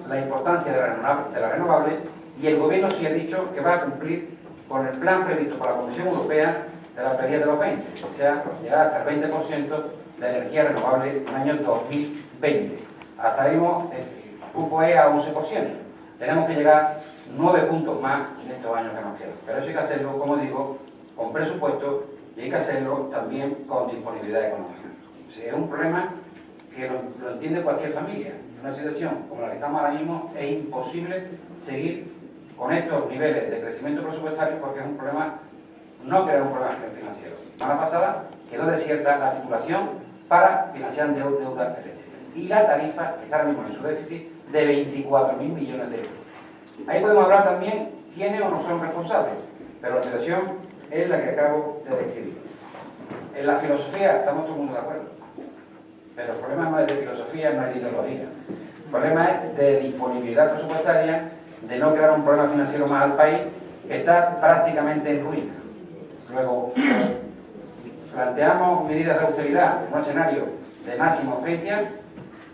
La importancia de la renovable, y el gobierno sí ha dicho que va a cumplir con el plan previsto por la Comisión Europea de la autoría de los 20, o sea, llegar hasta el 20% de energía renovable en el año 2020. Hasta ahí el cupo es a 11%. Tenemos que llegar 9 puntos más en estos años que nos quedan. Pero eso hay que hacerlo, como digo, con presupuesto, y hay que hacerlo también con disponibilidad económica. O sea, es un problema que lo entiende cualquier familia. En una situación como la que estamos ahora mismo es imposible seguir con estos niveles de crecimiento presupuestario porque es un problema, no crea un problema financiero. La semana pasada quedó desierta la titulación para financiar deuda eléctrica. Y la tarifa está ahora mismo en su déficit de 24.000 millones de euros. Ahí podemos hablar también quiénes o no son responsables, pero la situación es la que acabo de describir. En la filosofía estamos todo el mundo de acuerdo, pero el problema no es de filosofía, no es de ideología. El problema es de disponibilidad presupuestaria, de no crear un problema financiero más al país que está prácticamente en ruina. Luego, planteamos medidas de austeridad en un escenario de máxima urgencia,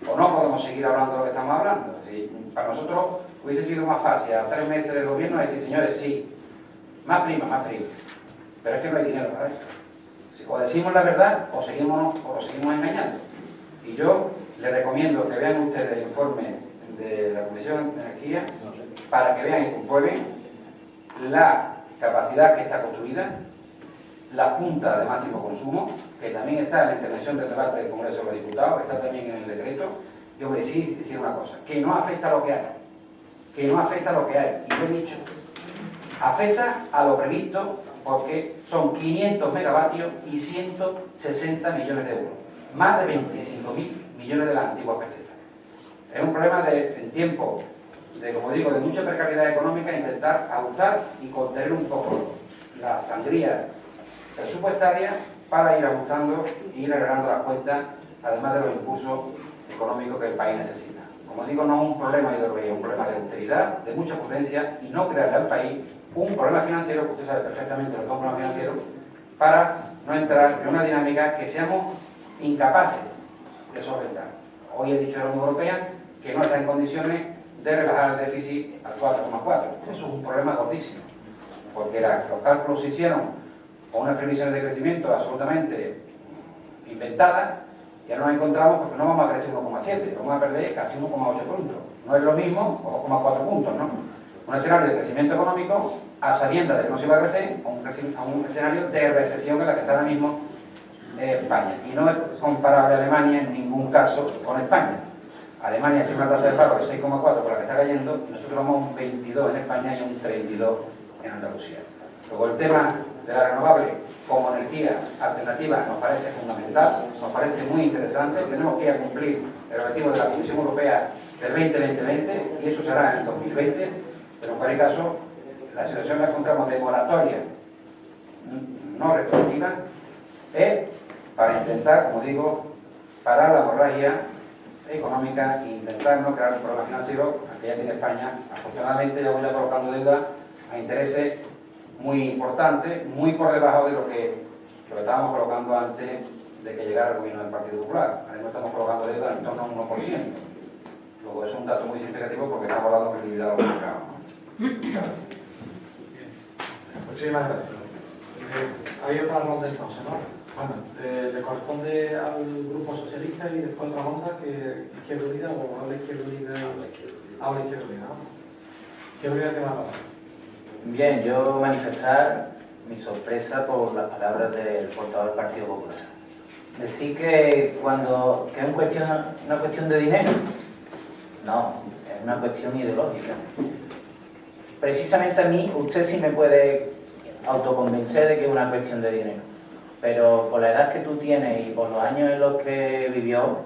o no podemos seguir hablando de lo que estamos hablando. Si para nosotros hubiese sido más fácil a 3 meses del gobierno decir, señores, sí, más prima, pero es que no hay dinero para esto. O decimos la verdad o lo seguimos engañando. Y yo les recomiendo que vean ustedes el informe de la Comisión de Energía para que vean y comprueben la capacidad que está construida, la punta de máximo consumo, que también está en la intervención del debate del Congreso de los Diputados, está también en el decreto. Yo voy a decir una cosa, que no afecta a lo que hay, y lo he dicho, afecta a lo previsto porque son 500 megavatios y 160 millones de euros, más de 25.000 millones de las antiguas pesetas. Es un problema en tiempo de, como digo, de mucha precariedad económica, intentar ajustar y contener un poco la sangría presupuestaria para ir ajustando y ir arreglando las cuentas, además de los impulsos económicos que el país necesita. Como digo, no es un problema de ideología, es un problema de austeridad, de mucha prudencia y no crearle al país un problema financiero, que usted sabe perfectamente lo que es un problema financiero, para no entrar en una dinámica que seamos incapaces de solventar. Hoy he dicho a la Unión Europea que no está en condiciones de relajar el déficit al 4,4. Eso es un problema gordísimo, porque los cálculos se hicieron con unas previsiones de crecimiento absolutamente inventadas, y ahora nos encontramos porque no vamos a crecer 1,7, vamos a perder casi 1,8 puntos. No es lo mismo, 1,4 puntos, ¿no? Un escenario de crecimiento económico a sabiendas de que no se va a crecer, a un escenario de recesión en la que está ahora mismo España. Y no es comparable a Alemania en ningún caso con España. Alemania tiene una tasa de paro de 6,4 por la que está cayendo, y nosotros vamos a un 22 en España y un 32 en Andalucía. Luego el tema de la renovable como energía alternativa nos parece fundamental, nos parece muy interesante. Tenemos que ir a cumplir el objetivo de la Comisión Europea del 2020 y eso será en el 2020, pero en cualquier caso la situación que encontramos de moratoria no retroactiva es para intentar, como digo, parar la hemorragia económica e intentar no crear un problema financiero que ya tiene España. Afortunadamente ya voy a colocando deuda a intereses muy importantes, muy por debajo de lo que estábamos colocando antes de que llegara el gobierno del Partido Popular. Ahora mismo estamos colocando deuda en torno a un 1%. Luego eso es un dato muy significativo porque estamos dando credibilidad a los mercados. Muchas gracias. Muchísimas gracias. Hay otra ronda entonces, ¿no? Bueno, le corresponde al Grupo Socialista y después otra ronda que Izquierda Unida o Habla Izquierda Unida. Habla Izquierda Unida, ¿no? Izquierda Unida tiene la palabra. Bien, yo manifestar mi sorpresa por las palabras del portavoz del Partido Popular. Decir que es una cuestión de dinero. No, es una cuestión ideológica. Precisamente a mí, usted sí me puede autoconvencer de que es una cuestión de dinero. Pero por la edad que tú tienes y por los años en los que vivió,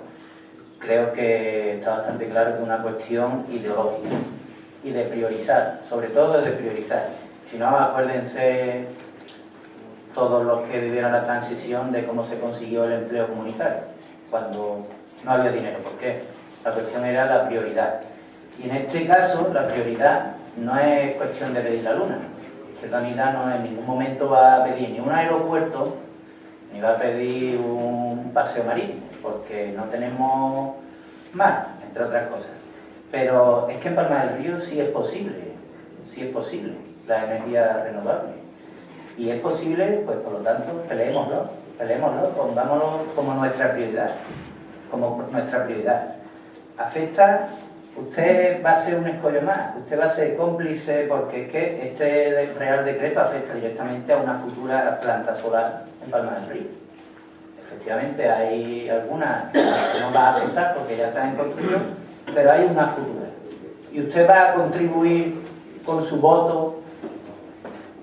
creo que está bastante claro que es una cuestión ideológica. Y de priorizar, sobre todo de priorizar. Si no, acuérdense todos los que vivieron la transición de cómo se consiguió el empleo comunitario, cuando no había dinero. ¿Por qué? La cuestión era la prioridad. Y en este caso, la prioridad no es cuestión de pedir la luna. Izquierda Unida no en ningún momento va a pedir ni un aeropuerto, ni va a pedir un paseo marítimo, porque no tenemos más, entre otras cosas. Pero es que en Palma del Río sí es posible la energía renovable. Y es posible, pues por lo tanto, peleémoslo, pongámoslo como nuestra prioridad, Afecta, usted va a ser un escollo más, usted va a ser cómplice, porque es que este Real Decreto afecta directamente a una futura planta solar en Palma del Río. Efectivamente, hay algunas que no va a afectar porque ya están en construcción, pero hay una futura. Y usted va a contribuir con su voto,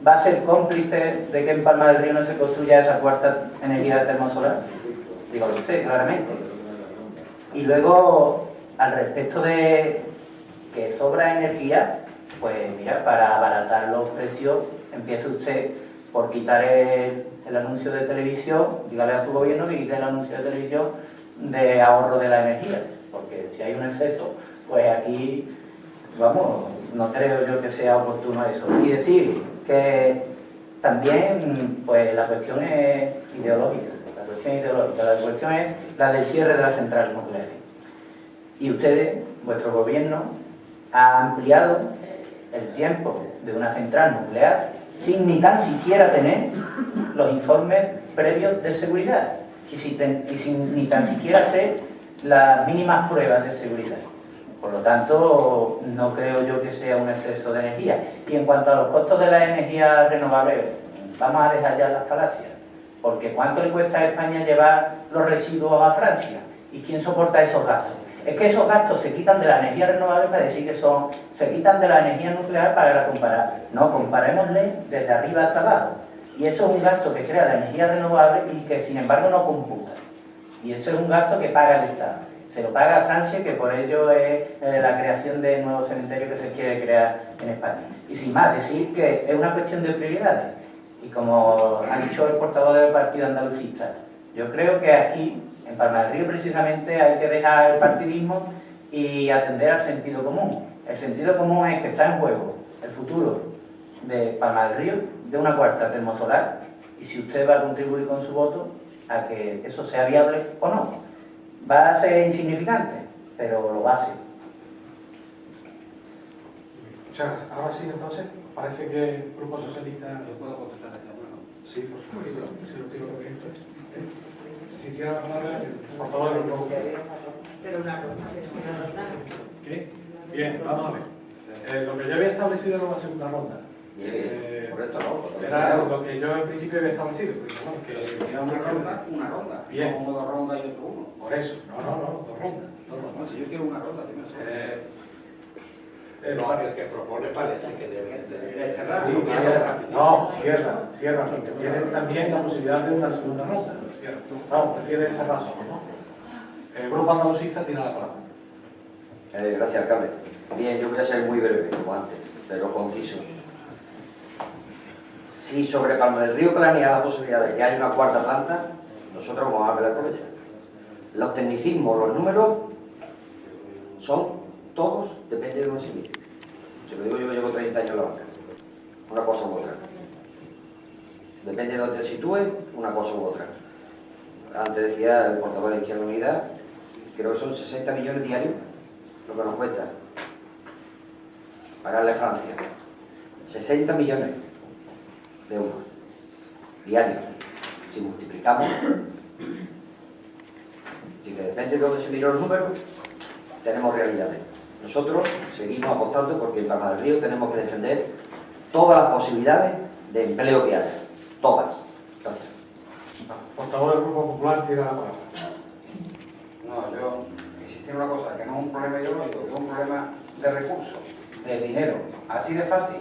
va a ser cómplice de que en Palma del Río no se construya esa cuarta energía termosolar. Dígalo usted, claramente. Y luego, al respecto de que sobra energía, pues mira, para abaratar los precios, empiece usted por quitar el anuncio de televisión, dígale a su gobierno que quite el anuncio de televisión de ahorro de la energía, porque si hay un exceso, pues aquí, vamos, no creo yo que sea oportuno eso. Y decir que también, pues la cuestión es ideológica, la cuestión es la del cierre de las centrales nucleares. Y ustedes, vuestro gobierno, ha ampliado el tiempo de una central nuclear sin ni tan siquiera tener los informes previos de seguridad y sin ni tan siquiera hacer las mínimas pruebas de seguridad. Por lo tanto, no creo yo que sea un exceso de energía. Y en cuanto a los costos de la energía renovable, vamos a dejar ya las falacias, porque ¿cuánto le cuesta a España llevar los residuos a Francia? ¿Y quién soporta esos gastos? Es que esos gastos se quitan de la energía renovable para decir que se quitan de la energía nuclear para comparar. No, comparémosle desde arriba hasta abajo. Y eso es un gasto que crea la energía renovable y que sin embargo no computa. Y eso es un gasto que paga el Estado. Se lo paga a Francia, que por ello es la creación de nuevos cementerios que se quiere crear en España. Y sin más, decir que es una cuestión de prioridades. Y como ha dicho el portavoz del partido andalucista, yo creo que aquí, en Palma del Río precisamente, hay que dejar el partidismo y atender al sentido común. El sentido común es que está en juego el futuro de Palma del Río, de una cuarta termosolar, y si usted va a contribuir con su voto a que eso sea viable o no. Va a ser insignificante, pero lo va a ser. Muchas gracias. Ahora sí, entonces, parece que el Grupo Socialista... ¿Yo puedo contestar a esta mano? Sí, por supuesto. Si lo tiro de esto. Si quiere la palabra, por favor, el Grupo. Pero una ronda. ¿Qué? Bien, vamos a ver. Lo que yo había establecido era una segunda ronda. Por esto no. Era lo que yo en principio había establecido. Pero si era una ronda. Bien. No dos rondas y otro uno. Por eso. No, dos rondas. No, si yo quiero una ronda, tiene que ser. El que propone parece que debe tener... cerrar. No, cierra, porque tiene también la posibilidad de una segunda ronda. Vamos, prefiere cerrar solo, ¿no? El Grupo Andalucista tiene la palabra. Gracias, alcalde. Bien, yo voy a ser muy breve, como antes, pero conciso. Si sobre Palma del Río planea la posibilidad de que haya una cuarta planta, nosotros vamos a velar por ella. Los tecnicismos, los números, son todos, depende de dónde se mire. Se lo digo yo que llevo 30 años en la banca. Una cosa u otra. Depende de dónde te sitúes, una cosa u otra. Antes decía el portavoz de Izquierda Unida, creo que son 60 millones diarios lo que nos cuesta pagarle a Francia. 60 millones de euros diarios. Si multiplicamos, así que depende de dónde se miren los números, tenemos realidades. Nosotros seguimos apostando porque en Palma del Río tenemos que defender todas las posibilidades de empleo que haya. Todas. Gracias. Portavoz del Grupo Popular tiene la palabra. No, yo insistí en una cosa, que no es un problema ideológico, que es un problema de recursos, de dinero. Así de fácil.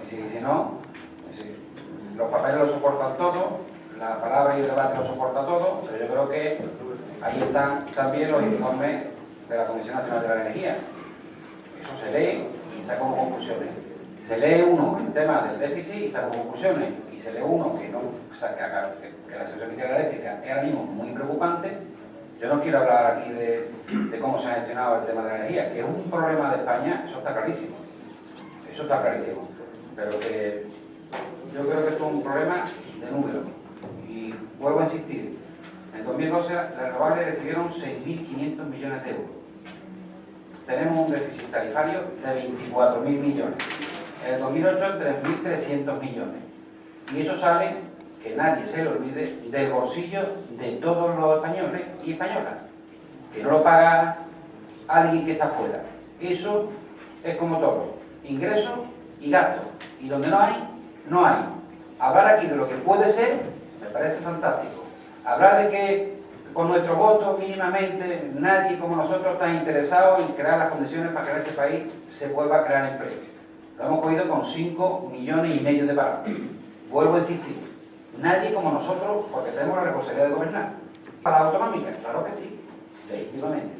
Si no, los papeles lo soportan todo, la palabra y el debate lo soporta todo, pero yo creo que ahí están también los informes de la Comisión Nacional de la Energía. Eso se lee y sacamos conclusiones. Se lee uno en tema del déficit y sacamos conclusiones. Y se lee uno que la situación eléctrica es ahora mismo muy preocupante. Yo no quiero hablar aquí de cómo se ha gestionado el tema de la energía, que es un problema de España, eso está clarísimo. Eso está clarísimo. Pero que yo creo que esto es un problema de número. Y vuelvo a insistir, en 2012 las renovables recibieron 6.500 millones de euros. tenemos un déficit tarifario de 24.000 millones. En el 2008, 3.300 millones. Y eso sale, que nadie se lo olvide, del bolsillo de todos los españoles y españolas. Que no lo paga alguien que está fuera. Eso es como todo. Ingresos y gastos. Y donde no hay, no hay. Hablar aquí de lo que puede ser, me parece fantástico. Hablar de que con nuestro voto mínimamente nadie como nosotros está interesado en crear las condiciones para que en este país se vuelva a crear empleo. Lo hemos cogido con 5,5 millones de parados. Vuelvo a insistir, nadie como nosotros, porque tenemos la responsabilidad de gobernar. ¿Para la autonómica? Claro que sí, legítimamente,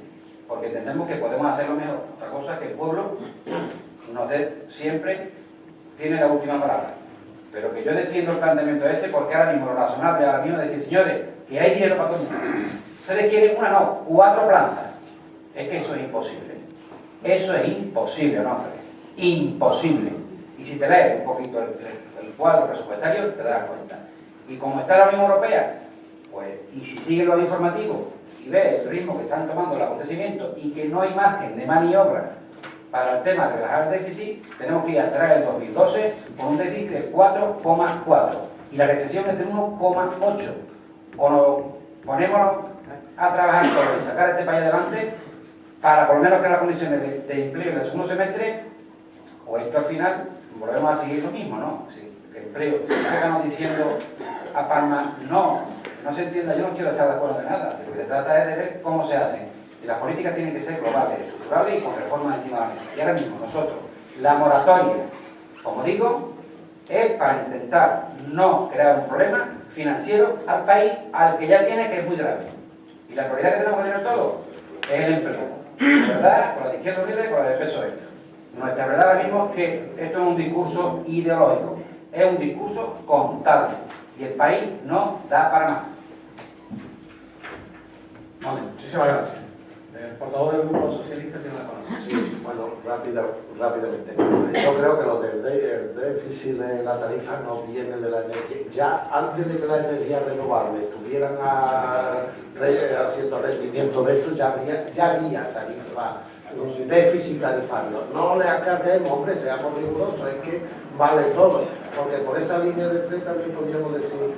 porque entendemos que podemos hacerlo mejor. Otra cosa es que el pueblo nos dé siempre, tiene la última palabra. Pero que yo defiendo el planteamiento este porque ahora mismo lo razonable, ahora mismo es decir, señores, que hay dinero para todo el mundo. Ustedes quieren una, no, 4 plantas. Es que eso es imposible. Eso es imposible, Onofre. Imposible. Y si te lees un poquito el cuadro presupuestario, te darás cuenta. Y como está la Unión Europea, pues, y si sigues los informativos y ves el ritmo que están tomando los acontecimientos y que no hay margen de maniobra para el tema de relajar el déficit, tenemos que ir a cerrar el 2012 con un déficit del 4,4 y la recesión es del 1,8. O nos ponemos a trabajar todos y sacar este país adelante para por lo menos crear las condiciones de empleo en el segundo semestre, o esto al final volvemos a seguir lo mismo, ¿no? Si el empleo, estamos diciendo a Palma, no se entienda, yo no quiero estar de acuerdo de nada, lo que se trata es de ver cómo se hacen. Y las políticas tienen que ser globales, estructurales y con reformas encima de la mesa. Y ahora mismo nosotros, la moratoria, como digo, es para intentar no crear un problema financiero al país, al que ya tiene, que es muy grave. Y la prioridad que tenemos que tener todos es el empleo. La verdad, con la de Izquierda Unida y con la del PSOE. Nuestra verdad ahora mismo es que esto es un discurso ideológico, es un discurso contable. Y el país no da para más. Vale, muchísimas gracias. El portavoz del Grupo Socialista tiene la palabra. Sí, bueno, rápidamente. Yo creo que lo del déficit de la tarifa no viene de la energía. Ya antes de que la energía renovable estuvieran haciendo rendimiento de esto, ya había tarifa, un déficit tarifario. No le acarguemos, hombre, seamos rigurosos, es que vale todo. Porque por esa línea de tren también podríamos decir,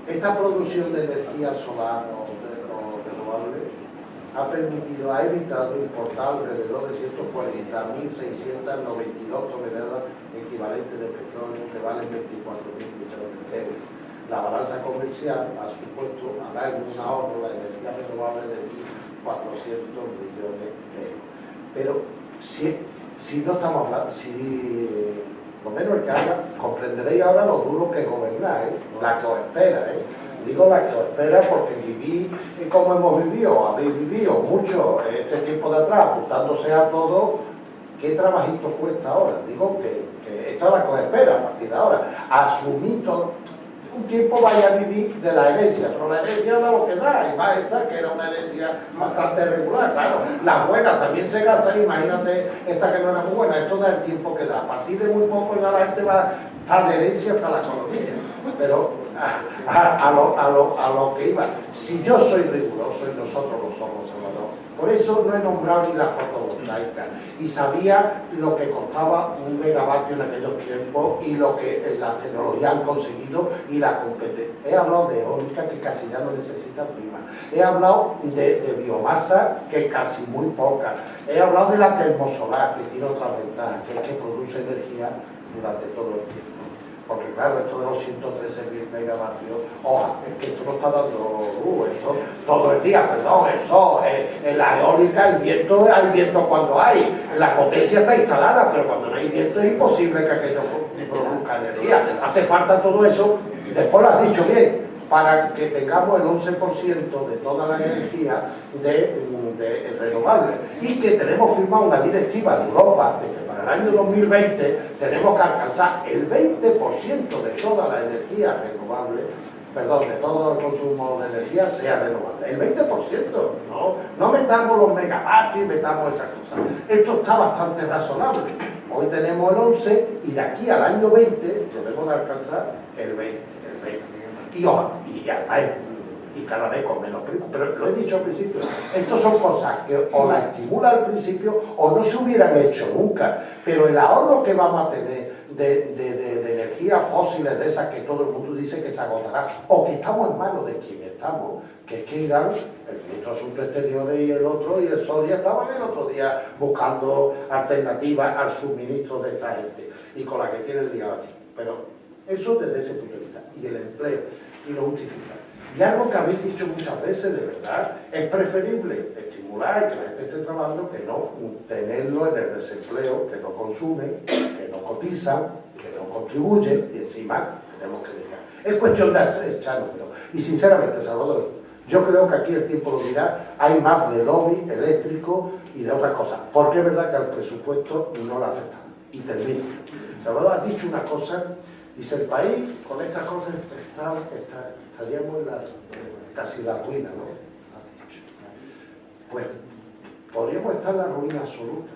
esta producción de energía solar o renovable ha evitado importar alrededor de 140.692 toneladas equivalentes de petróleo que valen 24.000 millones de euros. La balanza comercial ha supuesto al año un ahorro de la energía renovable de 1.400 millones de euros. Pero si no estamos hablando, lo menos el que haga, comprenderéis ahora lo duro que es gobernar, la que os espera, Digo la que os espera porque viví como hemos vivido, habéis vivido mucho este tiempo de atrás, apuntándose a todo. ¿Qué trabajito cuesta ahora? Digo que esta es la que os espera a partir de ahora. Asumí todo. Un tiempo vaya a vivir de la herencia, pero la herencia da lo que da, y más esta que era una herencia bastante regular, claro, las buenas también se gastan, imagínate esta que no era muy buena, esto da el tiempo que da, a partir de muy poco ya la gente va a estar de herencia hasta la economía, pero a lo que iba, si yo soy riguroso y nosotros lo somos, Salvador, por eso no he nombrado ni la fotovoltaica, y sabía lo que costaba un megavatio en aquellos tiempos y lo que las tecnologías han conseguido y la competencia. He hablado de eólica, que casi ya no necesita prima. He hablado de biomasa, que casi muy poca. He hablado de la termosolar, que tiene otra ventaja, que es que produce energía durante todo el tiempo. Porque claro, esto de los 113.000 megavatios, es que esto no está dando luz, esto todo el día, perdón, el sol, en la eólica el viento, hay viento cuando hay, la potencia está instalada, pero cuando no hay viento es imposible que aquello produzca energía. Hace falta todo eso, después lo has dicho bien, para que tengamos el 11% de toda la energía de renovable, y que tenemos firmado una directiva en Europa de que para el año 2020 tenemos que alcanzar el 20% de toda la energía renovable, perdón, de todo el consumo de energía sea renovable. El 20%, no metamos los megavatios, metamos esas cosas. Esto está bastante razonable. Hoy tenemos el 11 y de aquí al año 20 debemos de alcanzar el 20. Y además y cada vez con menos prima. Pero lo he dicho al principio, estas son cosas que o las estimula al principio o no se hubieran hecho nunca, pero el ahorro que vamos a tener de energías fósiles, de esas que todo el mundo dice que se agotará, o que estamos en manos de quien estamos, que es que Irán, el ministro de Asuntos Exteriores y el otro, y el Soria estaban el otro día buscando alternativas al suministro de esta gente, y con la que tienen liado aquí. Pero eso desde ese punto de vista, y el empleo, y lo justifica. Y algo que habéis dicho muchas veces, de verdad, es preferible estimular que la gente esté trabajando que no tenerlo en el desempleo, que no consumen, que no cotizan, que no contribuyen, y encima tenemos que dedicar. Es cuestión de echar números. Y sinceramente, Salvador, yo creo que aquí el tiempo lo dirá, hay más de lobby eléctrico y de otras cosas, porque es verdad que al presupuesto no le afecta. Y termino. Salvador, has dicho una cosa. Dice, el país con estas cosas estaríamos en casi en la ruina, ¿no? Pues podríamos estar en la ruina absoluta.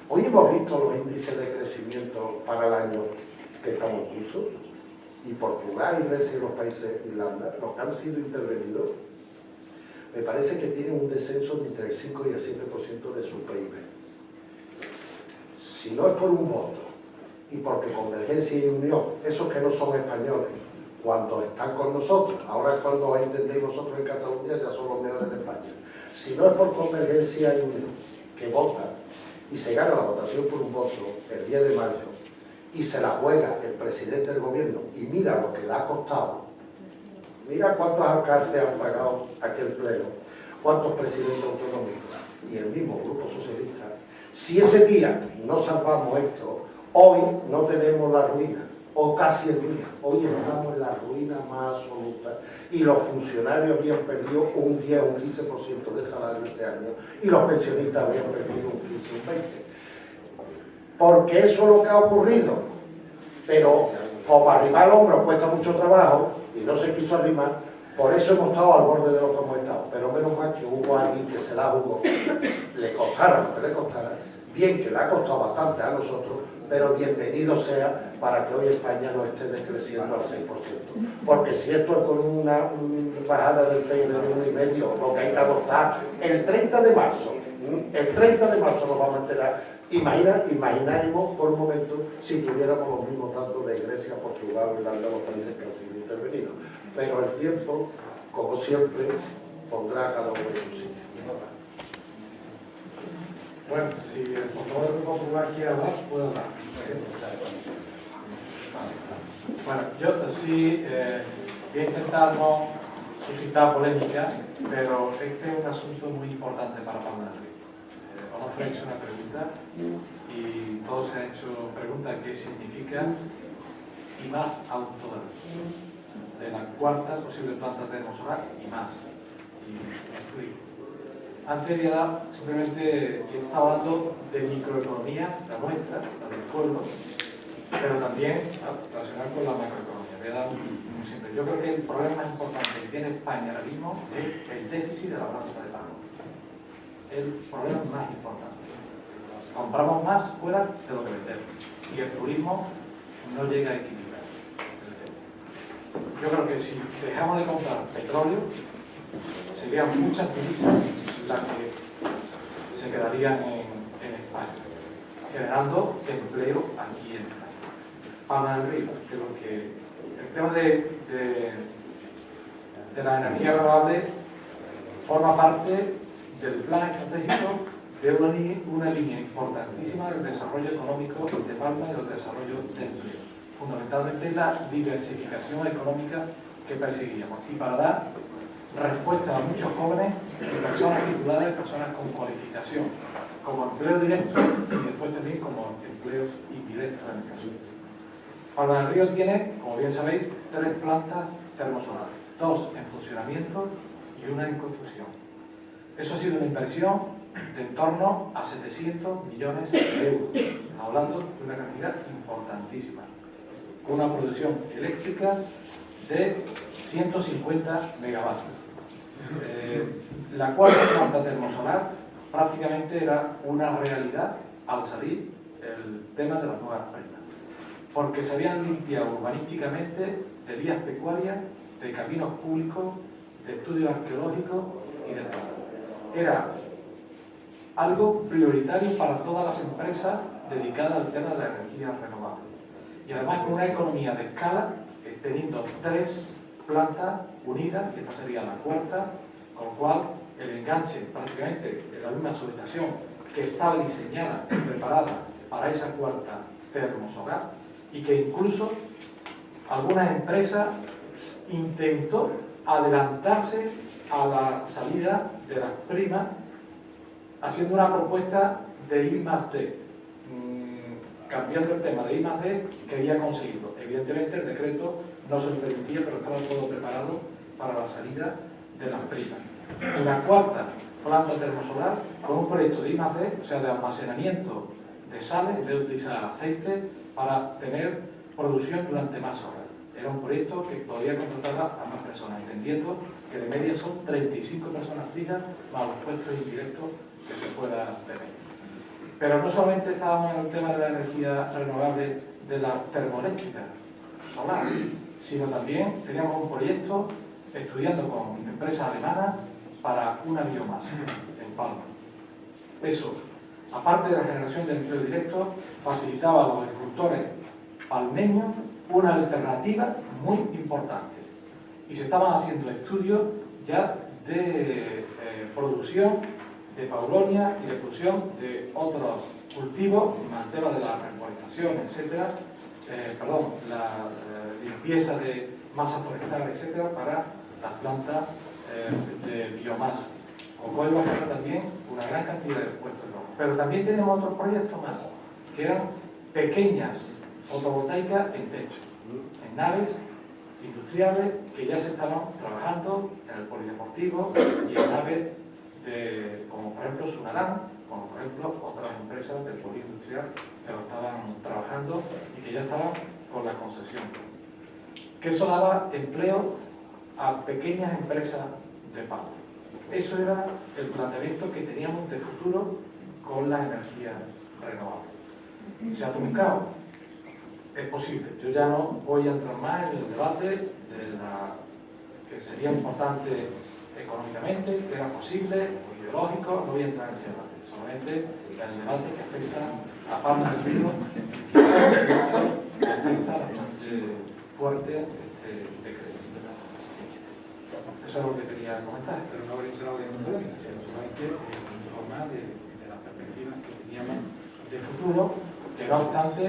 Hoy hemos visto los índices de crecimiento para el año que estamos en curso, y Portugal, y Grecia y los países de Irlanda, los que han sido intervenidos, me parece que tienen un descenso de entre el 5 y el 7% de su PIB. Si no es por un voto, y porque Convergencia y Unión, esos que no son españoles, cuando están con nosotros, ahora cuando entendéis vosotros en Cataluña ya son los mejores de España, si no es por Convergencia y Unión, que votan, y se gana la votación por un voto el 10 de mayo, y se la juega el presidente del gobierno, y mira lo que le ha costado, mira cuántos alcaldes han pagado aquel pleno, cuántos presidentes autonómicos, y el mismo Grupo Socialista. Si ese día no salvamos esto, hoy no tenemos la ruina, o casi el ruina. Hoy estamos en la ruina más absoluta y los funcionarios habían perdido un 10 o un 15% de salario este año y los pensionistas habían perdido un 15 o un 20%. Porque eso es lo que ha ocurrido. Pero como arrimar el hombro cuesta mucho trabajo y no se quiso arrimar, por eso hemos estado al borde de lo que hemos estado. Pero menos mal que hubo alguien que se la jugó, le costara lo que le costara, bien que le ha costado bastante a nosotros, pero bienvenido sea para que hoy España no esté decreciendo al 6%. Porque si esto es con una bajada del PIB de 1,5, lo que hay que adoptar el 30 de marzo, nos vamos a enterar. Imaginaremos por un momento si tuviéramos los mismos datos de Grecia, Portugal, Irlanda, los países que han sido intervenidos. Pero el tiempo, como siempre, pondrá a cada uno en su sitio. Bueno, si el portavoz del Grupo Popular quiere hablar, puede hablar. Bueno, yo sí voy a intentar no suscitar polémica, pero este es un asunto muy importante para Palma del Río. Onofre ha hecho una pregunta y todos se han hecho preguntas qué significa y más autónomo de la cuarta posible planta termosolar y más. Y explico. Antes había dado, simplemente estaba hablando de microeconomía, la nuestra, la del pueblo, pero también relacionada con la macroeconomía. Voy a dar un simple. Yo creo que el problema más importante que tiene España ahora mismo es el déficit de la balanza de pagos. El problema más importante. Compramos más fuera de lo que vendemos y el turismo no llega a equilibrar el tema. Yo creo que si dejamos de comprar petróleo, serían muchas divisas las que se quedarían en España, generando empleo aquí en España. Palma del Río, que el tema de la energía renovable forma parte del plan estratégico de una línea importantísima del desarrollo económico de Palma y del desarrollo de empleo. Fundamentalmente la diversificación económica que perseguíamos. Y para dar respuesta a muchos jóvenes, personas tituladas, personas con cualificación, como empleo directo y después también como empleos indirectos en el caso. Palma del Río tiene, como bien sabéis, 3 plantas termosolares, 2 en funcionamiento y 1 en construcción. Eso ha sido una inversión de en torno a 700 millones de euros. Estamos hablando de una cantidad importantísima, con una producción eléctrica de 150 megavatios. La cuarta planta termosolar prácticamente era una realidad al salir el tema de las nuevas primas, porque se habían limpiado urbanísticamente de vías pecuarias de caminos públicos, de estudios arqueológicos y de todo. Era algo prioritario para todas las empresas dedicadas al tema de la energía renovable. Y además con una economía de escala, teniendo 3 plantas unidas, y esta sería la 4ª, con lo cual el enganche prácticamente en la misma subestación que estaba diseñada y preparada para esa 4ª termosolar, y que incluso algunas empresas intentó adelantarse a la salida de las primas haciendo una propuesta de I+D. Cambiando el tema de I+D, quería conseguirlo. Evidentemente el decreto no se lo permitía, pero estaba todo preparado para la salida de las primas. Una 4ª planta termosolar con un proyecto de I+D, o sea, de almacenamiento de sales, en vez de utilizar aceite, para tener producción durante más horas. Era un proyecto que podía contratar a más personas, entendiendo que de media son 35 personas fijas más los puestos indirectos que se pueda tener. Pero no solamente estábamos en el tema de la energía renovable de la termoeléctrica solar, sino también teníamos un proyecto estudiando con empresas alemanas para una biomasa en Palma. Eso, aparte de la generación de empleo directo, facilitaba a los agricultores palmeños una alternativa muy importante. Y se estaban haciendo estudios ya de producción de pauronia y de producción de otros cultivos, el tema de la reforestación, etcétera, la limpieza de masa forestal, etcétera, para las plantas de biomasa, con lo cual va a generar también una gran cantidad de puestos de trabajo. Pero también tenemos otros proyectos más, que eran pequeñas fotovoltaicas en techo, en naves industriales que ya se estaban trabajando en el polideportivo y en naves como por ejemplo Sunarán, como por ejemplo otras empresas del poliindustrial que lo estaban trabajando y que ya estaban con la concesión. Que eso daba empleo a pequeñas empresas de pago. Eso era el planteamiento que teníamos de futuro con las energías renovables. ¿Se ha truncado? Es posible. Yo ya no voy a entrar más en el debate de que sería importante económicamente, que era posible, o ideológico, no voy a entrar en ese debate. Solamente en el debate que afecta a Palma del Río, que afecta bastante fuerte este decreto. Eso es lo que quería comentar, pero no haber entrado en una asignación, solamente informar de las perspectivas que teníamos de futuro, que no obstante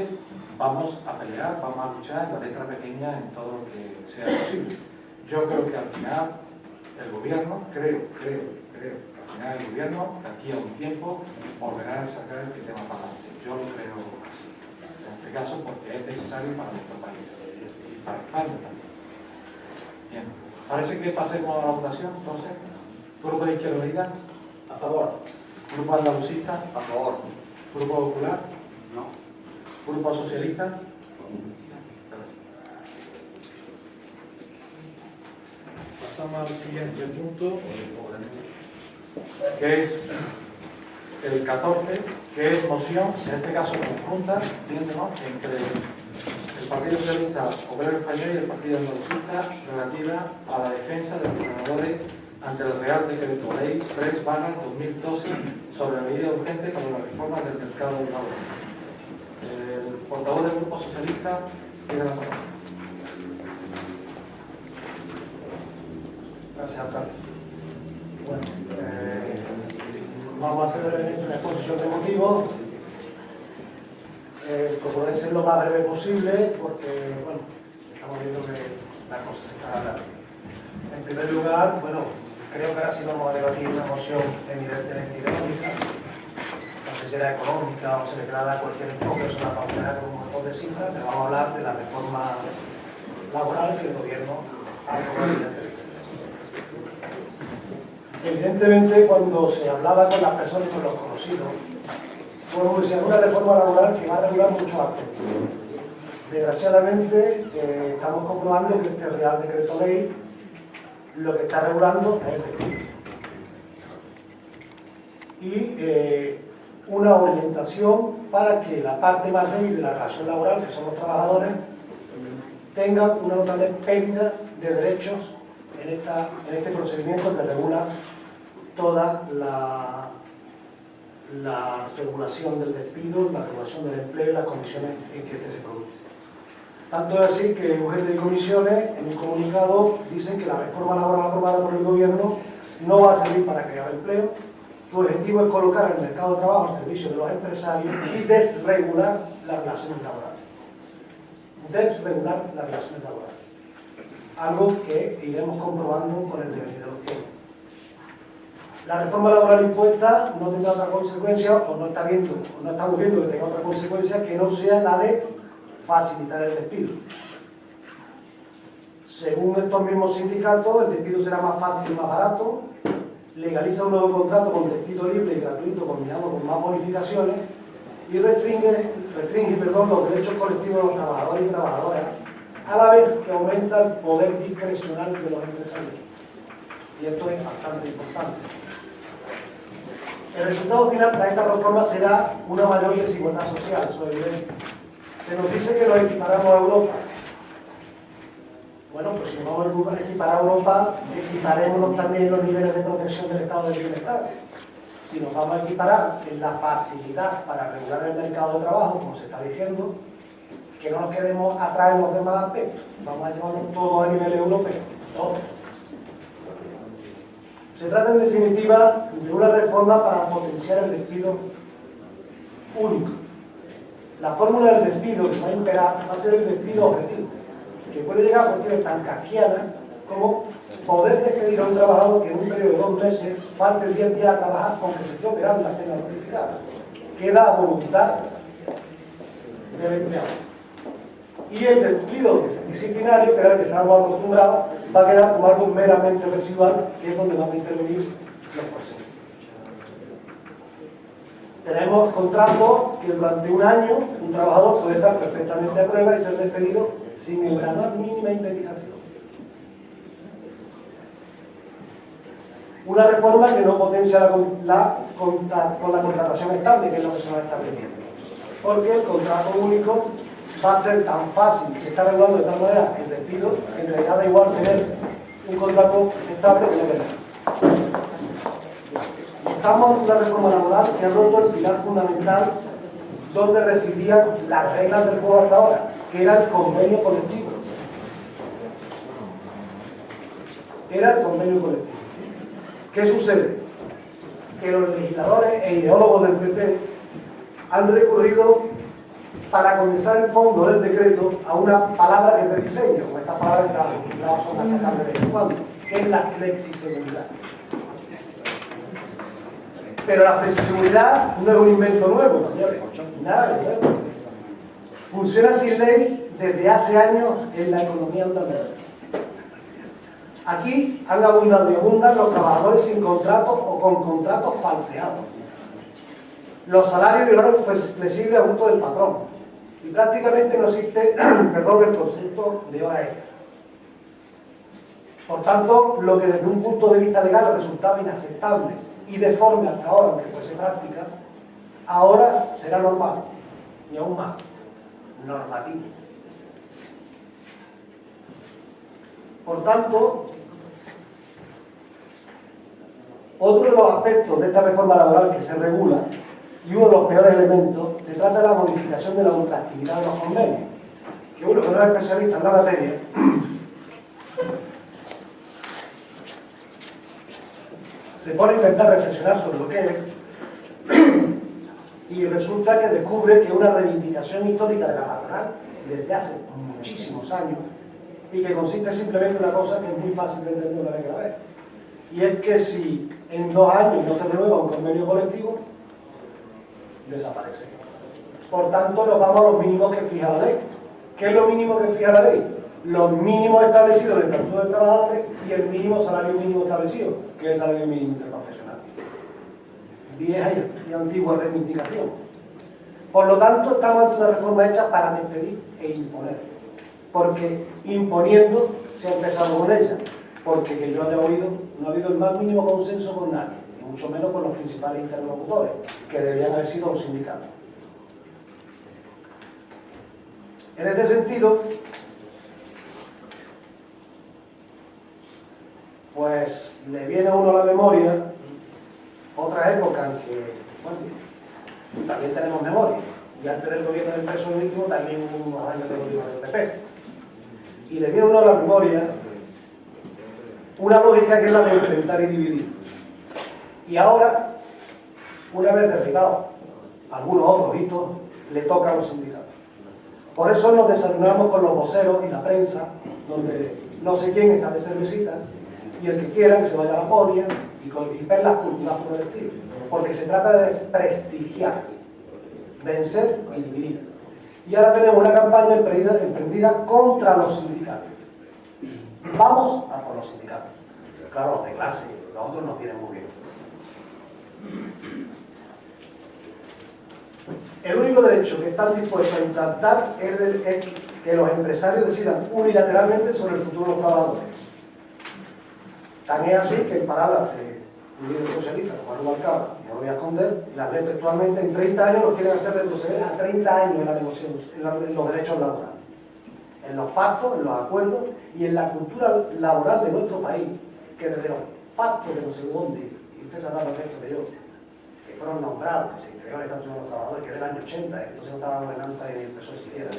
vamos a pelear, vamos a luchar en la letra pequeña en todo lo que sea posible. Yo creo que al final el gobierno, creo que al final el gobierno, de aquí a un tiempo, volverá a sacar este tema para adelante. Yo lo creo así. En este caso, porque es necesario para nuestro país y para España también. Bien. Parece que pasemos a la votación, entonces. Grupo de Izquierda Unida, a favor. Grupo Andalucista, a favor. Grupo Popular, no. Grupo Socialista, gracias. Pasamos al siguiente punto, que es el 14, que es moción, en este caso conjunta, entiéndenos, entre el Partido Socialista Obrero Español y el Partido Andalucista, relativa a la defensa de los trabajadores ante el Real Decreto Ley 3/2012 sobre medidas urgentes para la reforma del mercado del trabajo. El portavoz del Grupo Socialista tiene la palabra. Gracias, alcalde. Bueno, vamos a hacer una exposición de motivos. Procuraré ser lo más breve posible porque, bueno, estamos viendo que las cosas se están hablando. En primer lugar, bueno, creo que ahora sí vamos a debatir una moción evidentemente ideológica. No sé si era económica o se le trata cualquier enfoque o se la pautará con un montón de cifras, pero vamos a hablar de la reforma laboral que el gobierno ha aprobado. Evidentemente, cuando se hablaba con las personas y con los conocidos, fue como si una reforma laboral que va a regular muchos aspectos. Desgraciadamente, estamos comprobando que este Real Decreto Ley lo que está regulando es el despido. Y una orientación para que la parte más débil de la relación laboral, que son los trabajadores, tengan una notable pérdida de derechos en este procedimiento que regula toda la regulación del despido, la regulación del empleo y las condiciones en que este se produce. Tanto es así que UGT y comisiones, en un comunicado, dicen que la reforma laboral aprobada por el Gobierno no va a servir para crear empleo. Su objetivo es colocar el mercado de trabajo al servicio de los empresarios y desregular las relaciones laborales. Desregular las relaciones laborales. Algo que iremos comprobando con el devenir de los tiempos. La reforma laboral impuesta no tendrá otra consecuencia, o no estamos viendo que tenga otra consecuencia que no sea la de facilitar el despido. Según estos mismos sindicatos, el despido será más fácil y más barato, legaliza un nuevo contrato con despido libre y gratuito combinado con más bonificaciones y restringe los derechos colectivos de los trabajadores y trabajadoras, a la vez que aumenta el poder discrecional de los empresarios. Y esto es bastante importante. El resultado final para esta reforma será una mayor desigualdad social, eso es evidente. Se nos dice que nos equiparamos a Europa. Bueno, pues si nos vamos a equiparar a Europa, equiparémonos también los niveles de protección del estado del bienestar. Si nos vamos a equiparar en la facilidad para regular el mercado de trabajo, como se está diciendo, que no nos quedemos atrás en los demás aspectos. Vamos a llevarnos todo a nivel europeo, todos. Se trata en definitiva de una reforma para potenciar el despido único. La fórmula del despido que va a imperar va a ser el despido objetivo, que puede llegar a cuestiones tan casquianas como poder despedir a un trabajador que en un periodo de 2 meses falte 10 días a trabajar con que se esté operando y las tenga notificadas. Queda a voluntad del empleado. Y el despido disciplinario, que era el que estamos acostumbrados, va a quedar como algo meramente residual, que es donde van a intervenir los procesos. Tenemos contratos que durante un año un trabajador puede estar perfectamente a prueba y ser despedido sin la más mínima indemnización. Una reforma que no potencia con la contratación estable, que es lo que se nos está vendiendo. Porque el contrato único va a ser tan fácil, se está regulando de tal manera el despido, que en realidad da igual tener un contrato estable que no tener. Estamos en una reforma laboral que ha roto el pilar fundamental donde residían las reglas del juego hasta ahora, que era el convenio colectivo. Era el convenio colectivo. ¿Qué sucede? Que los legisladores e ideólogos del PP han recurrido para condensar el fondo del decreto a una palabra que es de diseño, como estas palabras que los legislados son a sacar de vez en cuando, que es la flexiseguridad. Pero la flexiseguridad no es un invento nuevo, señores, nada de nuevo. Funciona sin ley desde hace años en la economía andaluza. Aquí han abundado y abundan los trabajadores sin contrato o con contratos falseados. Los salarios y horarios flexibles a gusto del patrón. Y prácticamente no existe, perdón, el concepto de hora extra. Por tanto, lo que desde un punto de vista legal resultaba inaceptable y deforme hasta ahora, aunque fuese práctica, ahora será normal, y aún más, normativo. Por tanto, otro de los aspectos de esta reforma laboral que se regula, y uno de los peores elementos, se trata de la modificación de la ultraactividad de los convenios, que uno que no es especialista en la materia, se pone a intentar reflexionar sobre lo que es y resulta que descubre que es una reivindicación histórica de la patronal desde hace muchísimos años y que consiste simplemente en una cosa que es muy fácil de entender una vez que la ves. Y es que si en 2 años no se renueva un convenio colectivo, desaparece. Por tanto, nos vamos a los mínimos que fija la ley. ¿Qué es lo mínimo que fija la ley? Los mínimos establecidos en el Estatuto de Trabajadores y el mínimo salario mínimo establecido, que es el salario mínimo interprofesional. Vieja y antigua reivindicación. Por lo tanto, estamos ante una reforma hecha para despedir e imponer. Porque imponiendo se ha empezado con ella. Porque que yo haya oído, no ha habido el más mínimo consenso con nadie, y mucho menos con los principales interlocutores, que deberían haber sido los sindicatos. En este sentido, le viene a uno a la memoria otra época en que, bueno, también tenemos memoria, y antes del gobierno del PSOE último también hubo unos años de gobierno del PP. Y le viene a uno a la memoria una lógica que es la de enfrentar y dividir. Y ahora, una vez derribados algunos otros hitos, le toca a los sindicatos. Por eso nos desayunamos con los voceros y la prensa, donde no sé quién está de cervecita, y el que quiera que se vaya a la ponia y ver las culturas por el estilo. Porque se trata de prestigiar, vencer y dividir. Y ahora tenemos una campaña emprendida contra los sindicatos. Vamos a por los sindicatos. Claro, los de clase, los otros nos vienen muy bien. El único derecho que están dispuestos a implantar es que los empresarios decidan unilateralmente sobre el futuro de los trabajadores. Tan es así que en palabras de un líder socialista, como Manuel Alcaba, no lo voy a esconder, las leyes textualmente en 30 años los quieren hacer retroceder a 30 años en la negociación, en los derechos laborales, en los pactos, en los acuerdos y en la cultura laboral de nuestro país, que desde los pactos de no sé dónde, y ustedes sabrán lo que esto que yo, que fueron nombrados, que se creó el Estatuto de los Trabajadores, que es del año 80, que entonces no estaba gobernando ni el PSOE siquiera,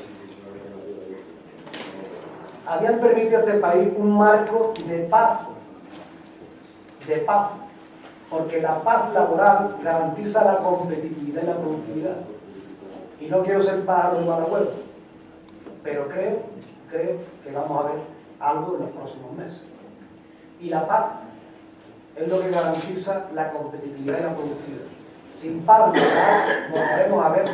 habían permitido a este país un marco de paz, porque la paz laboral garantiza la competitividad y la productividad. Y no quiero ser pájaro de mal acuerdo, pero creo que vamos a ver algo en los próximos meses. Y la paz es lo que garantiza la competitividad y la productividad. Sin paz laboral volveremos a ver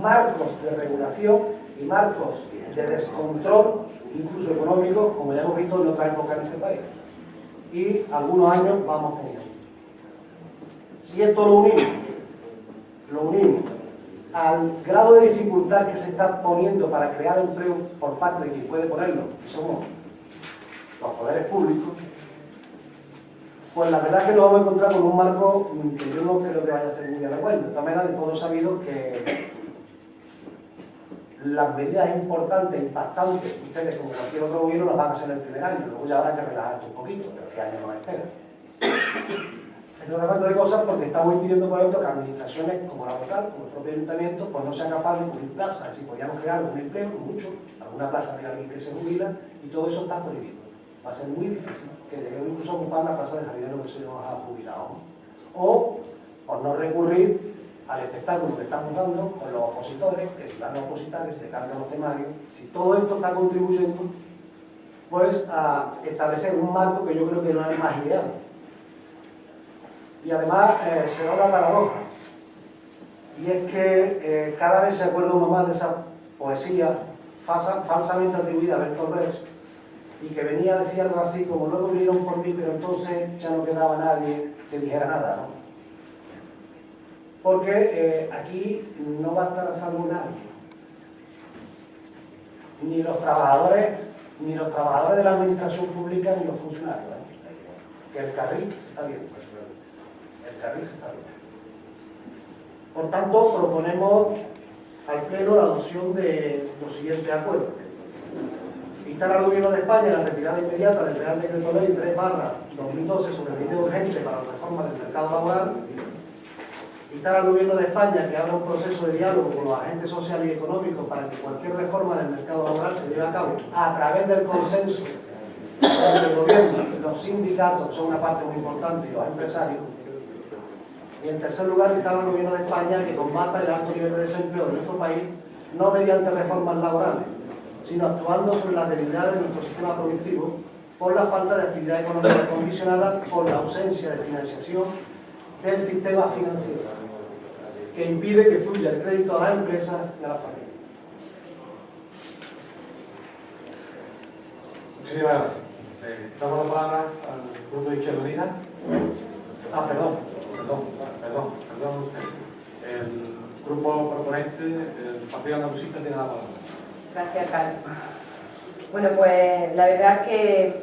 marcos de regulación y marcos de descontrol, incluso económico, como ya hemos visto en otra época en este país. Y algunos años vamos teniendo. Si esto lo unimos al grado de dificultad que se está poniendo para crear empleo por parte de quien puede ponerlo, que somos los poderes públicos, pues la verdad es que nos vamos a encontrar con un marco que yo no creo que vaya a ser muy adecuado. De todas maneras, de todos sabido que las medidas importantes, impactantes, ustedes como cualquier otro gobierno las van a hacer en el primer año, luego ya habrá que relajar esto un poquito, pero ¿qué año nos espera? Entonces, de cosas porque estamos impidiendo, por ejemplo, que administraciones como la local, como el propio ayuntamiento, pues no sean capaces de cubrir plazas, es decir, podríamos crear algún empleo, mucho, alguna plaza de alguien que se jubila, y todo eso está prohibido. Va a ser muy difícil que lleguemos incluso a ocupar la plaza de jardinero que se nos ha jubilado. O por no recurrir al espectáculo que estamos dando con los opositores, que si van a opositar, que si le cambian los temarios, si todo esto está contribuyendo pues a establecer un marco que yo creo que no es más ideal. Y además se da una paradoja, y es que cada vez se acuerda uno más de esa poesía falsamente atribuida a Bertolt Brecht, y que venía a decir algo así como luego vinieron por mí, pero entonces ya no quedaba nadie que dijera nada, ¿no? Porque aquí no va a estar a salvo nadie, ni los trabajadores de la administración pública, ni los funcionarios, ¿eh? Que el carril se está viendo. El carril se está viendo. Por tanto, proponemos al Pleno la adopción de los siguientes acuerdos. Instar al Gobierno de España la retirada inmediata del Real Decreto Ley 3/2012 sobre medida urgente para la reforma del mercado laboral. Instar al Gobierno de España que abra un proceso de diálogo con los agentes sociales y económicos para que cualquier reforma del mercado laboral se lleve a cabo a través del consenso entre el Gobierno, los sindicatos, que son una parte muy importante, y los empresarios. Y en tercer lugar, instar al Gobierno de España que combata el alto nivel de desempleo de nuestro país, no mediante reformas laborales, sino actuando sobre las debilidades de nuestro sistema productivo por la falta de actividad económica condicionada por la ausencia de financiación del sistema financiero, que impide que fluya el crédito a las empresas y a las familias. Muchísimas gracias. Damos la palabra al Grupo de Izquierda Unida. Perdón usted. El grupo proponente, el Partido Andalucista, tiene la palabra. Gracias, alcalde. Bueno, pues la verdad es que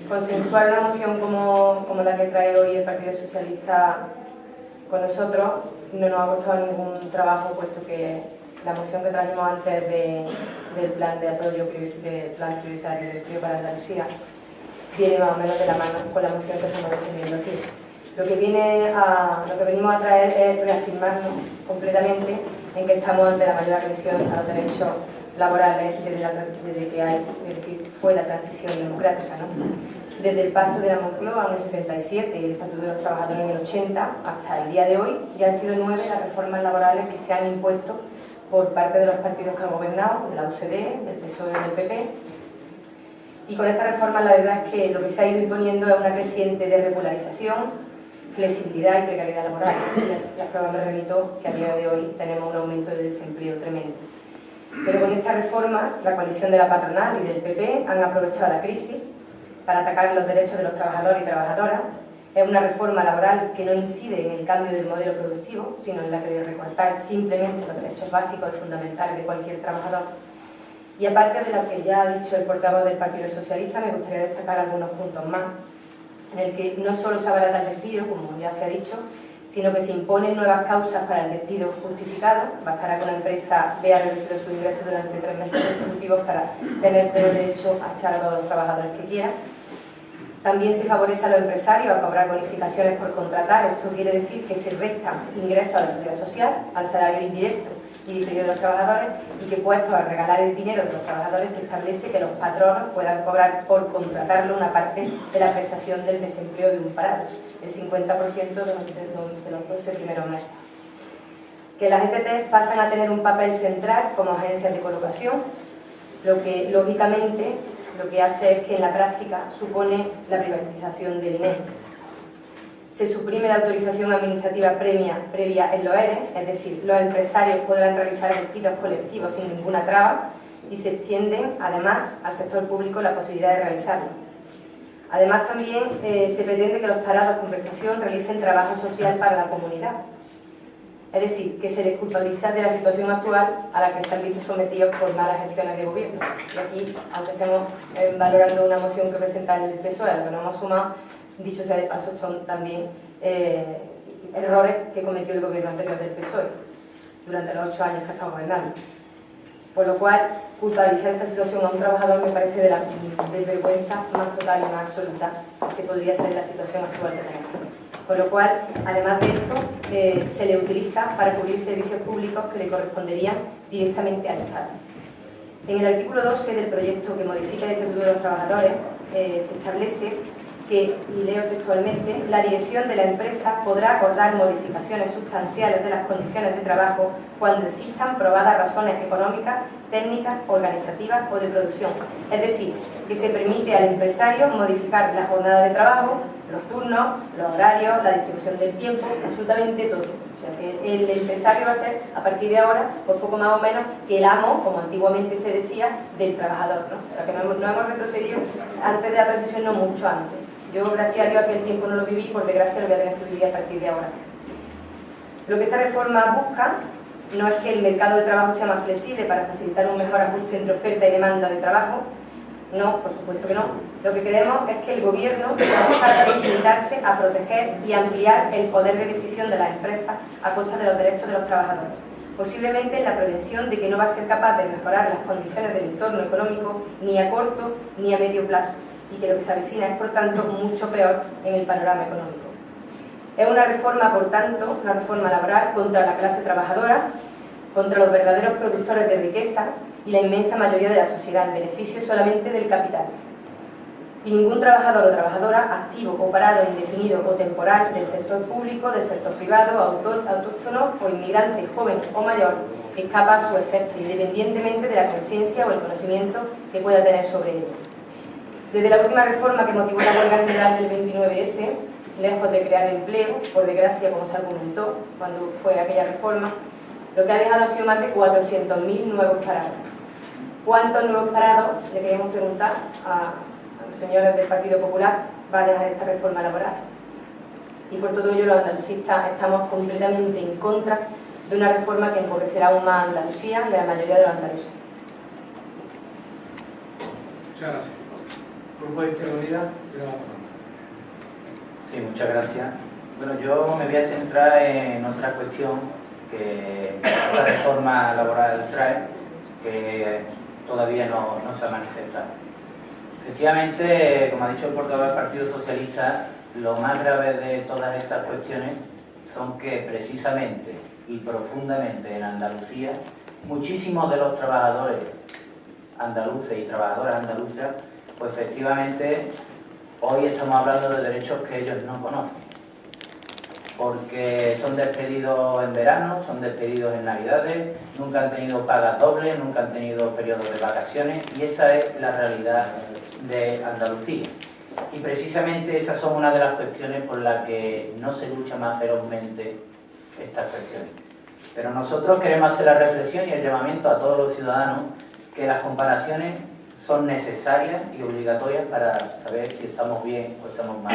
consensuar una moción como la que trae hoy el Partido Socialista con nosotros no nos ha costado ningún trabajo, puesto que la moción que trajimos antes del plan de apoyo del plan prioritario de empleo para Andalucía viene más o menos de la mano con la moción que estamos defendiendo aquí. Lo que venimos a traer es reafirmarnos completamente en que estamos ante la mayor agresión a los derechos laborales desde que fue la transición democrática, ¿no? Desde el Pacto de la Moncloa en el 77 y el Estatuto de los Trabajadores en el 80 hasta el día de hoy ya han sido 9 las reformas laborales que se han impuesto por parte de los partidos que han gobernado, de la UCD, del PSOE y del PP. Y con esta reforma la verdad es que lo que se ha ido imponiendo es una creciente desregularización, flexibilidad y precariedad laboral. La prueba me remito que a día de hoy tenemos un aumento de desempleo tremendo. Pero con esta reforma, la coalición de la patronal y del PP han aprovechado la crisis para atacar los derechos de los trabajadores y trabajadoras. Es una reforma laboral que no incide en el cambio del modelo productivo, sino en la que de recortar simplemente los derechos básicos y fundamentales de cualquier trabajador. Y aparte de lo que ya ha dicho el portavoz del Partido Socialista, me gustaría destacar algunos puntos más, en el que no solo se abarata el despido, como ya se ha dicho, sino que se imponen nuevas causas para el despido justificado. Bastará que una empresa vea reducido su ingreso durante 3 meses consecutivos para tener pleno derecho a echar a todos los trabajadores que quiera. También se favorece a los empresarios a cobrar bonificaciones por contratar. Esto quiere decir que se restan ingresos a la seguridad social, al salario indirecto y diferido de los trabajadores, y que puesto a regalar el dinero de los trabajadores se establece que los patronos puedan cobrar por contratarlo una parte de la prestación del desempleo de un parado, el 50% de los 12 primeros meses. Que las ETT pasan a tener un papel central como agencias de colocación, lo que lógicamente lo que hace es que en la práctica supone la privatización del INEGI. Se suprime la autorización administrativa previa en los ERE, es decir, los empresarios podrán realizar despidos colectivos sin ninguna traba y se extienden además al sector público la posibilidad de realizarlo. Además también se pretende que los parados con prestación realicen trabajo social para la comunidad. Es decir, que se les culpabiliza de la situación actual a la que se han visto sometidos por malas gestiones de gobierno. Y aquí, aunque estemos valorando una moción que presenta el PSOE, a la que no hemos sumado, dicho sea de paso, son también errores que cometió el gobierno anterior del PSOE durante los 8 años que ha estado gobernando. Por lo cual, culpabilizar esta situación a un trabajador me parece de la desvergüenza más total y más absoluta que se podría ser la situación actual que tenemos. Con lo cual, además de esto, se le utiliza para cubrir servicios públicos que le corresponderían directamente al Estado. En el artículo 12 del proyecto que modifica el Estatuto de los Trabajadores, se establece que, y leo textualmente, la dirección de la empresa podrá acordar modificaciones sustanciales de las condiciones de trabajo cuando existan probadas razones económicas, técnicas, organizativas o de producción. Es decir, que se permite al empresario modificar la jornada de trabajo, los turnos, los horarios, la distribución del tiempo, absolutamente todo. O sea, que el empresario va a ser, a partir de ahora, por poco más o menos, que el amo, como antiguamente se decía, del trabajador, ¿no? O sea, que no hemos retrocedido antes de la transición, no mucho antes. Yo, gracias a Dios, aquel tiempo no lo viví, por desgracia lo voy a tener que vivir a partir de ahora. Lo que esta reforma busca no es que el mercado de trabajo sea más flexible para facilitar un mejor ajuste entre oferta y demanda de trabajo. No, por supuesto que no. Lo que queremos es que el gobierno busque limitarse a proteger y ampliar el poder de decisión de las empresas a costa de los derechos de los trabajadores. Posiblemente en la prevención de que no va a ser capaz de mejorar las condiciones del entorno económico ni a corto ni a medio plazo, y que lo que se avecina es, por tanto, mucho peor en el panorama económico. Es una reforma, por tanto, una reforma laboral contra la clase trabajadora, contra los verdaderos productores de riqueza y la inmensa mayoría de la sociedad, en beneficio solamente del capital. Y ningún trabajador o trabajadora, activo o parado, indefinido o temporal, del sector público, del sector privado, autóctono o inmigrante, joven o mayor, escapa a su efecto, independientemente de la conciencia o el conocimiento que pueda tener sobre ello. Desde la última reforma que motivó la huelga general del 29S, lejos de crear empleo, por desgracia, como se argumentó cuando fue aquella reforma, lo que ha dejado ha sido más de 400.000 nuevos parados. ¿Cuántos nuevos parados, le queríamos preguntar a los señores del Partido Popular, va a dejar esta reforma laboral? Y por todo ello los andalusistas estamos completamente en contra de una reforma que empobrecerá aún más a Andalucía y a la mayoría de los andaluces. Muchas gracias. Grupo de Izquierda Unida, Sí, muchas gracias. Bueno, yo me voy a centrar en otra cuestión que la reforma laboral trae, que todavía no se ha manifestado. Efectivamente, como ha dicho el portavoz del Partido Socialista, lo más grave de todas estas cuestiones son que precisamente y profundamente en Andalucía, muchísimos de los trabajadores andaluces y trabajadoras andaluzas, pues efectivamente hoy estamos hablando de derechos que ellos no conocen, porque son despedidos en verano, son despedidos en Navidades, nunca han tenido pagas dobles, nunca han tenido periodos de vacaciones, y esa es la realidad de Andalucía. Y precisamente esas son una de las cuestiones por las que no se lucha más ferozmente estas cuestiones. Pero nosotros queremos hacer la reflexión y el llamamiento a todos los ciudadanos que las comparaciones son necesarias y obligatorias para saber si estamos bien o estamos mal,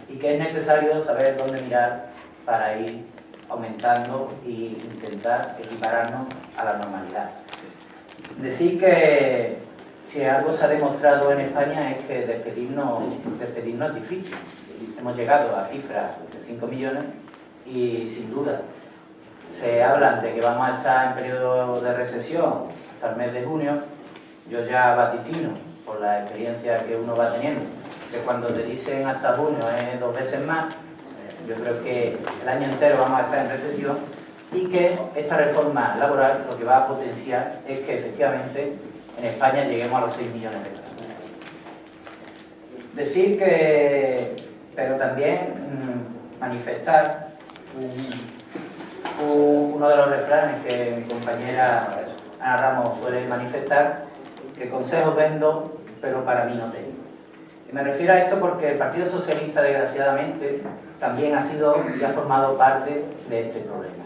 y que es necesario saber dónde mirar para ir aumentando e intentar equipararnos a la normalidad. Decir que si algo se ha demostrado en España es que despedirnos es difícil. Hemos llegado a cifras de 5 millones y sin duda se habla de que vamos a estar en periodo de recesión hasta el mes de junio. Yo ya vaticino, por la experiencia que uno va teniendo, que cuando te dicen hasta junio es 2 veces más. Yo creo que el año entero vamos a estar en recesión, y que esta reforma laboral lo que va a potenciar es que efectivamente en España lleguemos a los 6 millones de personas. Decir que, pero también manifestar uno de los refranes que mi compañera Ana Ramos suele manifestar, que consejos vendo, pero para mí no tengo. Y me refiero a esto porque el Partido Socialista, desgraciadamente, también ha sido y ha formado parte de este problema.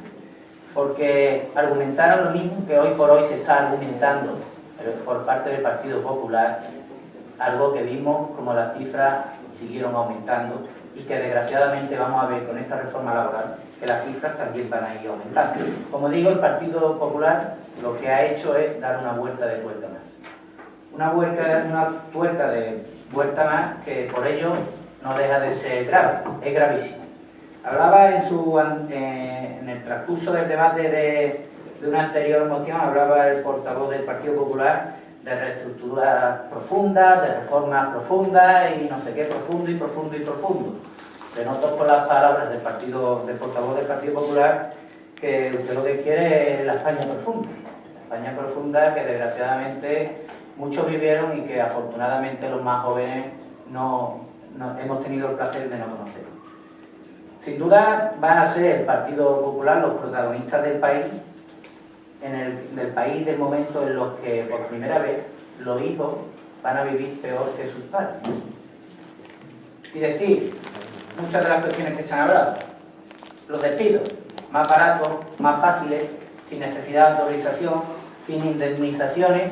Porque argumentaron lo mismo que hoy por hoy se está argumentando por parte del Partido Popular, algo que vimos como las cifras siguieron aumentando y que desgraciadamente vamos a ver con esta reforma laboral que las cifras también van a ir aumentando. Como digo, el Partido Popular lo que ha hecho es dar una vuelta de tuerca más. Una vuelta más que por ello no deja de ser grave, es gravísimo. Hablaba en el transcurso del debate de una anterior moción, hablaba el portavoz del Partido Popular de reestructuras profundas, de reformas profundas y no sé qué, profundo y profundo y profundo. Denoto por las palabras del portavoz del Partido Popular que usted lo que quiere es la España profunda. La España profunda que desgraciadamente muchos vivieron y que afortunadamente los más jóvenes no hemos tenido el placer de no conocer. Sin duda van a ser el Partido Popular los protagonistas del país, del país del momento en los que por primera vez los hijos van a vivir peor que sus padres. Y decir muchas de las cuestiones que se han hablado, los despidos más baratos, más fáciles, sin necesidad de autorización, sin indemnizaciones,